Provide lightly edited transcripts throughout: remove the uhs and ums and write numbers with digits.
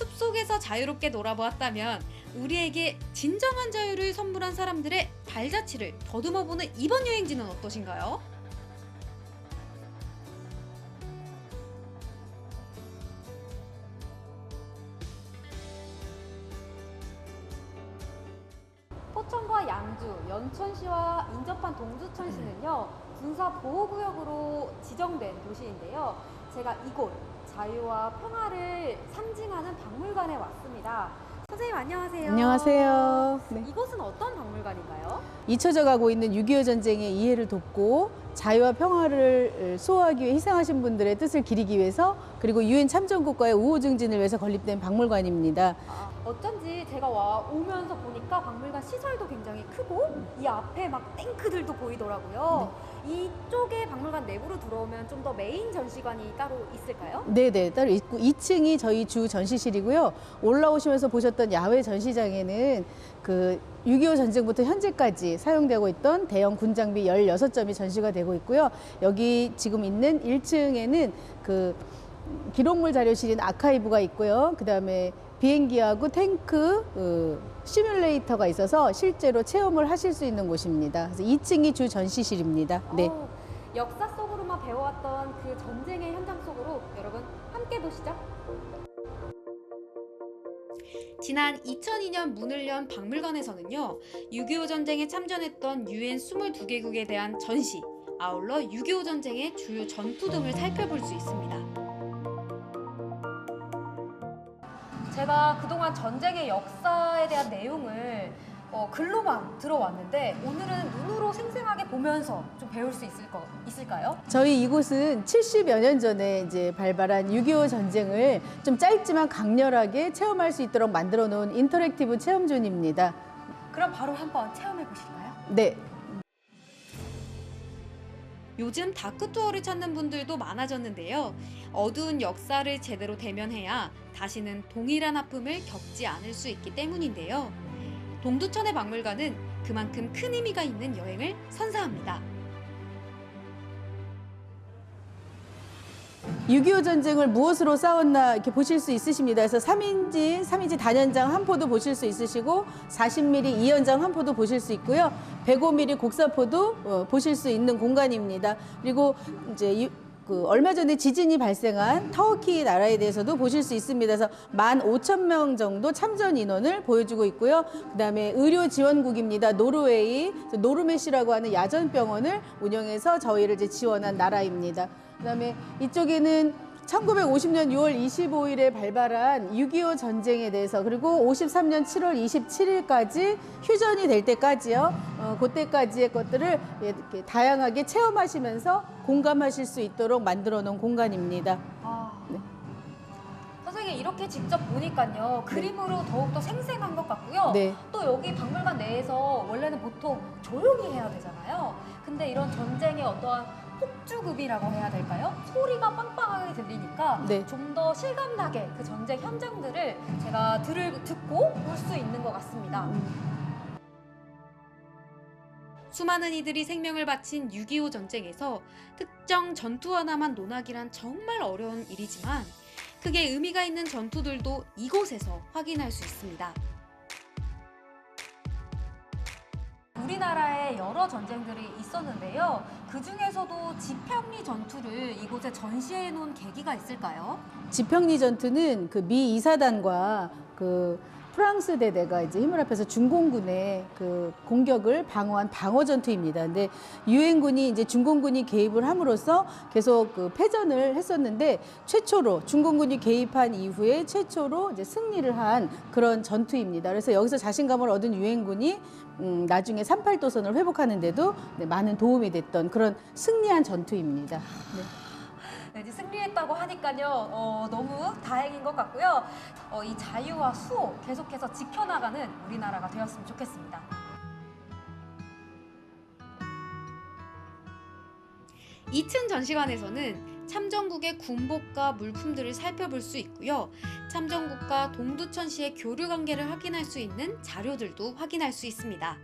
숲속에서 자유롭게 놀아보았다면 우리에게 진정한 자유를 선물한 사람들의 발자취를 더듬어보는 이번 여행지는 어떠신가요? 포천과 양주, 연천시와 인접한 동두천시는요, 군사보호구역으로 지정된 도시인데요. 제가 이곳 자유와 평화를 상징하는 박물관에 왔습니다. 선생님 안녕하세요. 안녕하세요. 네. 이곳은 어떤 박물관인가요? 잊혀져 가고 있는 6.25 전쟁의 이해를 돕고 자유와 평화를 수호하기 위해 희생하신 분들의 뜻을 기리기 위해서, 그리고 유엔 참전국가의 우호 증진을 위해서 건립된 박물관입니다. 어쩐지 제가 오면서 보니까 박물관 시설도 굉장히 크고 이 앞에 막 탱크들도 보이더라고요. 이쪽에 박물관 내부로 들어오면 좀 더 메인 전시관이 따로 있을까요? 네네, 따로 있고 2층이 저희 주 전시실이고요. 올라오시면서 보셨던 야외 전시장에는 그 6.25 전쟁부터 현재까지 사용되고 있던 대형 군장비 16점이 전시가 되고 있고요. 여기 지금 있는 1층에는 그 기록물 자료실인 아카이브가 있고요. 그 다음에 비행기하고 탱크 시뮬레이터가 있어서 실제로 체험을 하실 수 있는 곳입니다. 그래서 2층이 주 전시실입니다. 네. 역사 속으로만 배워왔던 그 전쟁의 현장 속으로 여러분 함께 보시죠. 지난 2002년 문을 연 박물관에서는요, 6.25 전쟁에 참전했던 유엔 22개국에 대한 전시, 아울러 6.25 전쟁의 주요 전투 등을 살펴볼 수 있습니다. 제가 그동안 전쟁의 역사에 대한 내용을 글로만 들어왔는데 오늘은 눈으로 생생하게 보면서 좀 배울 수 있을까요? 저희 이곳은 70여 년 전에 이제 발발한 6.25 전쟁을 좀 짧지만 강렬하게 체험할 수 있도록 만들어 놓은 인터랙티브 체험존입니다. 그럼 바로 한번 체험해 보실까요? 네. 요즘 다크 투어를 찾는 분들도 많아졌는데요. 어두운 역사를 제대로 대면해야 다시는 동일한 아픔을 겪지 않을 수 있기 때문인데요. 동두천의 박물관은 그만큼 큰 의미가 있는 여행을 선사합니다. 6.25 전쟁을 무엇으로 싸웠나 이렇게 보실 수 있으십니다. 그래서 3인지 단연장 한 포도 보실 수 있으시고 40mm 2연장 한 포도 보실 수 있고요. 105mm 곡사포도 보실 수 있는 공간입니다. 그리고 이제 얼마 전에 지진이 발생한 터키 나라에 대해서도 보실 수 있습니다. 그래서 15,000명 정도 참전 인원을 보여주고 있고요. 그다음에 의료 지원국입니다. 노르웨이, 노르메시라고 하는 야전병원을 운영해서 저희를 이제 지원한 나라입니다. 그다음에 이쪽에는 1950년 6월 25일에 발발한 6.25 전쟁에 대해서, 그리고 53년 7월 27일까지 휴전이 될 때까지요. 그때까지의 것들을 이렇게 다양하게 체험하시면서 공감하실 수 있도록 만들어 놓은 공간입니다. 네. 선생님 이렇게 직접 보니까요. 그림으로 더욱더 생생한 것 같고요. 네. 또 여기 박물관 내에서 원래는 보통 조용히 해야 되잖아요. 근데 이런 전쟁의 어떠한 폭주급이라고 해야 될까요? 소리가 빵빵하게 들리니까 네. 좀 더 실감나게 그 전쟁 현장들을 제가 듣고 볼 수 있는 것 같습니다. 수많은 이들이 생명을 바친 6.25 전쟁에서 특정 전투 하나만 논하기란 정말 어려운 일이지만 크게 의미가 있는 전투들도 이곳에서 확인할 수 있습니다. 우리나라에 여러 전쟁들이 있었는데요. 그 중에서도 지평리 전투를 이곳에 전시해 놓은 계기가 있을까요? 지평리 전투는 그 미 이사단과 그 프랑스 대대가 이제 힘을 합해서 중공군의 그 공격을 방어한 방어 전투입니다. 근데 유엔군이 이제 중공군이 개입을 함으로써 계속 그 패전을 했었는데 최초로 중공군이 개입한 이후에 최초로 이제 승리를 한 그런 전투입니다. 그래서 여기서 자신감을 얻은 유엔군이 나중에 38도선을 회복하는데도 많은 도움이 됐던 그런 승리한 전투입니다. 네. 네, 이제 승리했다고 하니까요. 너무 다행인 것 같고요. 이 자유와 수호 계속해서 지켜나가는 우리나라가 되었으면 좋겠습니다. 2층 전시관에서는 참전국의 군복과 물품들을 살펴볼 수 있고요. 참전국과 동두천시의 교류 관계를 확인할 수 있는 자료들도 확인할 수 있습니다.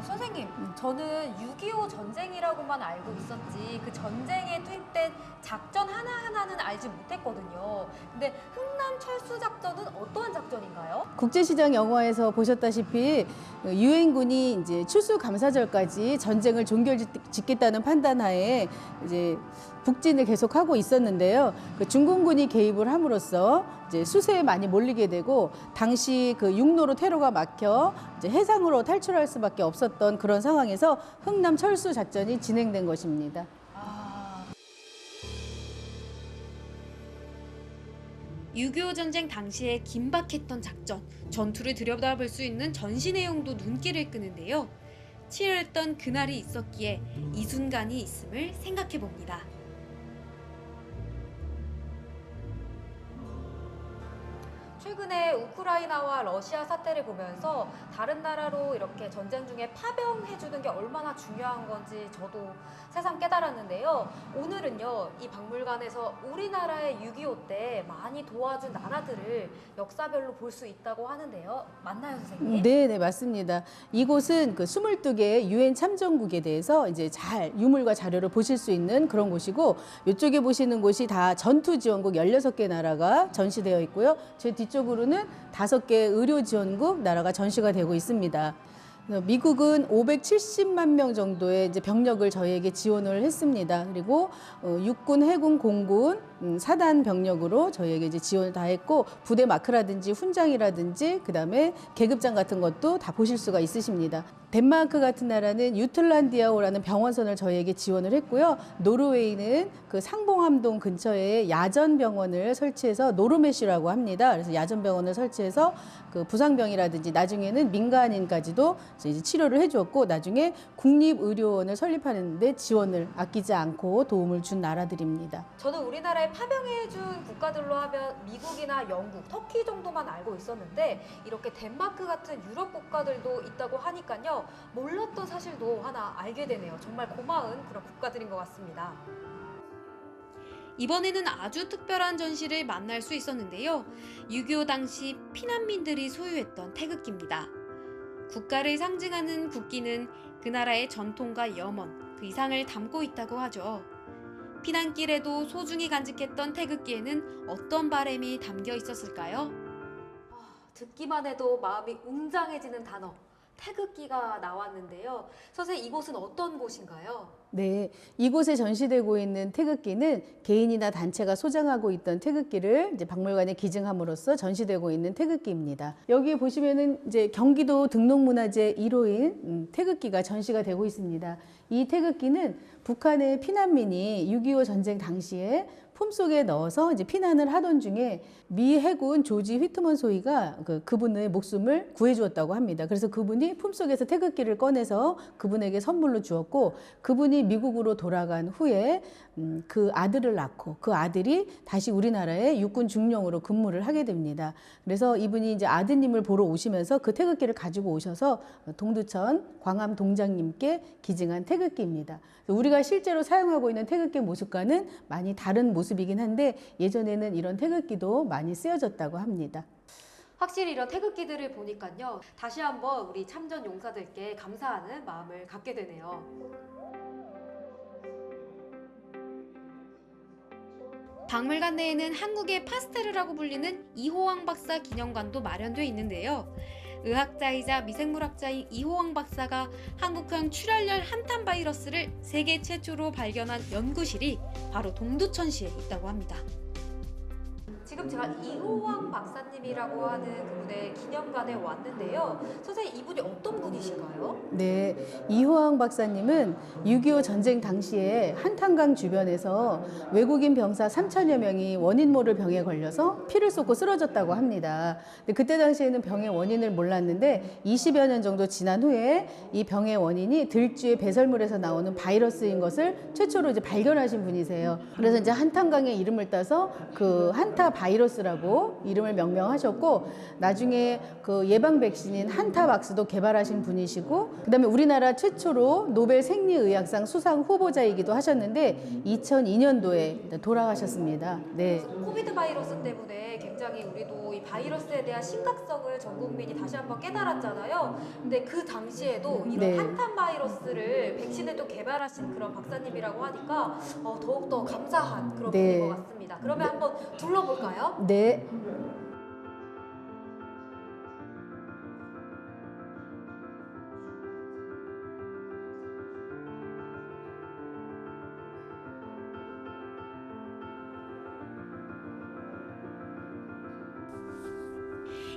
선생님, 저는 6.25 전쟁이라고만 알고 있었지 그 전쟁에 투입된 작전 하나하나는 알지 못했거든요. 근데 흥남 철수 작전은 어떠한 작전인가요? 국제시장 영화에서 보셨다시피 유엔군이 이제 추수감사절까지 전쟁을 종결짓겠다는 판단하에 이제 북진을 계속하고 있었는데요. 그 중공군이 개입을 함으로써 이제 수세에 많이 몰리게 되고 당시 그 육로로 퇴로가 막혀 이제 해상으로 탈출할 수밖에 없었던 그런 상황에서 흥남 철수 작전이 진행된 것입니다. 6.25 전쟁 당시에 긴박했던 작전, 전투를 들여다볼 수 있는 전시 내용도 눈길을 끄는데요. 치열했던 그날이 있었기에 이 순간이 있음을 생각해 봅니다. 최근에 우크라이나와 러시아 사태를 보면서 다른 나라로 이렇게 전쟁 중에 파병해주는 게 얼마나 중요한 건지 저도 새삼 깨달았는데요. 오늘은요, 이 박물관에서 우리나라의 6.25 때 많이 도와준 나라들을 역사별로 볼 수 있다고 하는데요. 맞나요, 선생님? 네, 맞습니다. 이곳은 그 22개의 유엔 참전국에 대해서 이제 잘 유물과 자료를 보실 수 있는 그런 곳이고, 이쪽에 보시는 곳이 다 전투 지원국 16개 나라가 전시되어 있고요. 제 뒤쪽으로는 5개 의료 지원국 나라가 전시가 되고 있습니다. 미국은 570만 명 정도의 이제 병력을 저희에게 지원을 했습니다. 그리고 육군, 해군, 공군 사단 병력으로 저희에게 이제 지원을 다 했고, 부대 마크라든지 훈장이라든지 그다음에 계급장 같은 것도 다 보실 수가 있으십니다. 덴마크 같은 나라는 유틀란디아호라는 병원선을 저희에게 지원을 했고요. 노르웨이는 그 상봉함동 근처에 야전병원을 설치해서 노르메시라고 합니다. 그래서 야전병원을 설치해서 그 부상병이라든지 나중에는 민간인까지도 이제 치료를 해주었고, 나중에 국립의료원을 설립하는 데 지원을 아끼지 않고 도움을 준 나라들입니다. 저는 우리나라에 파병해준 국가들로 하면 미국이나 영국, 터키 정도만 알고 있었는데 이렇게 덴마크 같은 유럽 국가들도 있다고 하니까요. 몰랐던 사실도 하나 알게 되네요. 정말 고마운 그런 국가들인 것 같습니다. 이번에는 아주 특별한 전시를 만날 수 있었는데요. 6.25 당시 피난민들이 소유했던 태극기입니다. 국가를 상징하는 국기는 그 나라의 전통과 염원, 그 이상을 담고 있다고 하죠. 피난길에도 소중히 간직했던 태극기에는 어떤 바람이 담겨 있었을까요? 듣기만 해도 마음이 웅장해지는 단어, 태극기가 나왔는데요. 선생님, 이곳은 어떤 곳인가요? 네, 이곳에 전시되고 있는 태극기는 개인이나 단체가 소장하고 있던 태극기를 이제 박물관에 기증함으로써 전시되고 있는 태극기입니다. 여기 보시면은 이제 경기도 등록문화재 1호인 태극기가 전시가 되고 있습니다. 이 태극기는 북한의 피난민이 6.25 전쟁 당시에 품속에 넣어서 이제 피난을 하던 중에 미 해군 조지 휘트먼 소위가 그분의 목숨을 구해주었다고 합니다. 그래서 그분이 품속에서 태극기를 꺼내서 그분에게 선물로 주었고, 그분이 미국으로 돌아간 후에 그 아들을 낳고 그 아들이 다시 우리나라에 육군 중령으로 근무를 하게 됩니다. 그래서 이분이 이제 아드님을 보러 오시면서 그 태극기를 가지고 오셔서 동두천 광암 동장님께 기증한 태극기입니다. 우리가 실제로 사용하고 있는 태극기 모습과는 많이 다른 모습이긴 한데, 예전에는 이런 태극기도 많이 쓰여졌다고 합니다. 확실히 이런 태극기들을 보니까요. 다시 한번 우리 참전 용사들께 감사하는 마음을 갖게 되네요. 박물관 내에는 한국의 파스텔이라고 불리는 이호왕 박사 기념관도 마련되어 있는데요. 의학자이자 미생물학자인 이호왕 박사가 한국형 출혈열 한탄 바이러스를 세계 최초로 발견한 연구실이 바로 동두천시에 있다고 합니다. 지금 제가 이호왕 박사님이라고 하는 그분의 기념관에 왔는데요. 선생님, 이분이 어떤 분이신가요? 네, 이호왕 박사님은 6.25 전쟁 당시에 한탄강 주변에서 외국인 병사 3천여 명이 원인 모를 병에 걸려서 피를 쏟고 쓰러졌다고 합니다. 근데 그때 당시에는 병의 원인을 몰랐는데 20여 년 정도 지난 후에 이 병의 원인이 들쥐의 배설물에서 나오는 바이러스인 것을 최초로 이제 발견하신 분이세요. 그래서 이제 한탄강의 이름을 따서 그 한타 바이러스라고 이름을 명명하셨고 나중에 그 예방 백신인 한타박스도 개발하신 분이시고 그다음에 우리나라 최초로 노벨 생리의학상 수상 후보자이기도 하셨는데 2002년도에 돌아가셨습니다. 네. 코비드 바이러스 때문에 굉장히 우리도 이 바이러스에 대한 심각성을 전 국민이 다시 한번 깨달았잖아요. 근데 그 당시에도 이런 네. 한탄 바이러스를 백신을 또 개발하신 그런 박사님이라고 하니까 더욱더 감사한 그런 네. 분인 것 같습니다. 그러면 한번 둘러볼까요? 네.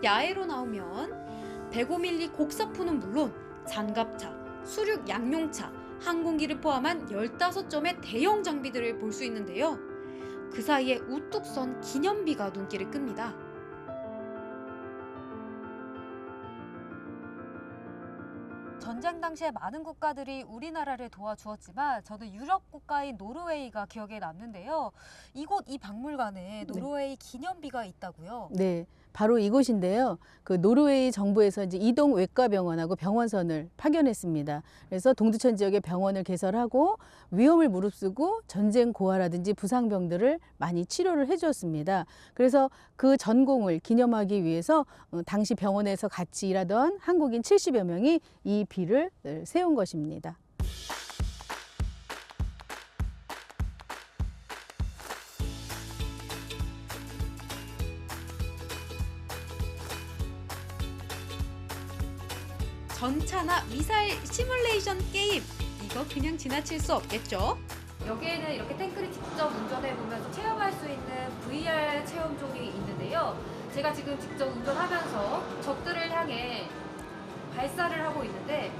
야외로 나오면 105ml 곡사포는 물론 장갑차, 수륙 양용차, 항공기를 포함한 15점의 대형 장비들을 볼 수 있는데요. 그 사이에 우뚝 선 기념비가 눈길을 끕니다. 전쟁 당시에 많은 국가들이 우리나라를 도와주었지만 저는 유럽 국가인 노르웨이가 기억에 남는데요. 이곳 이 박물관에 노르웨이 기념비가 있다고요? 네, 바로 이곳인데요. 그 노르웨이 정부에서 이제 이동 외과병원하고 병원선을 파견했습니다. 그래서 동두천 지역의 병원을 개설하고 위험을 무릅쓰고 전쟁 고아라든지 부상병들을 많이 치료를 해주었습니다. 그래서 그 전공을 기념하기 위해서 당시 병원에서 같이 일하던 한국인 70여 명이 이 비를 세운 것입니다. 전차나 미사일 시뮬레이션 게임, 이거 그냥 지나칠 수 없겠죠? 여기에는 이렇게 탱크를 직접 운전해보면서 체험할 수 있는 VR 체험 쪽이 있는데요. 제가 지금 직접 운전하면서 적들을 향해 발사를 하고 있는데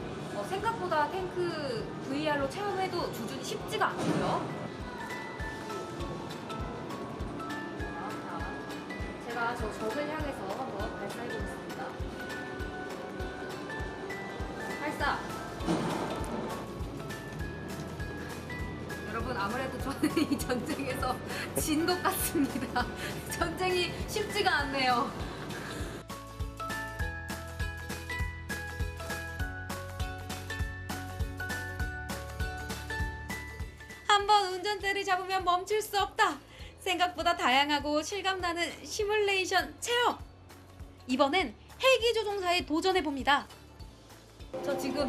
생각보다 탱크 VR로 체험해도 조준이 쉽지가 않고요. 자, 제가 저 적을 향해서 한번 발사해보겠습니다. 발사! 여러분, 아무래도 저는 이 전쟁에서 진 것 같습니다. 전쟁이 쉽지가 않네요. 한번 운전대를 잡으면 멈출 수 없다. 생각보다 다양하고 실감나는 시뮬레이션 체험. 이번엔 헬기 조종사에 도전해 봅니다. 저 지금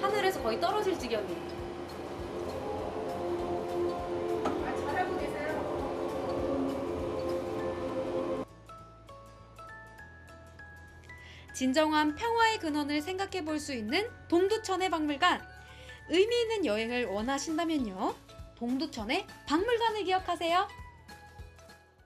하늘에서 거의 떨어질 지경이에요. 잘하고 계세요. 진정한 평화의 근원을 생각해 볼 수 있는 동두천의 박물관. 의미 있는 여행을 원하신다면요. 동두천의 박물관을 기억하세요.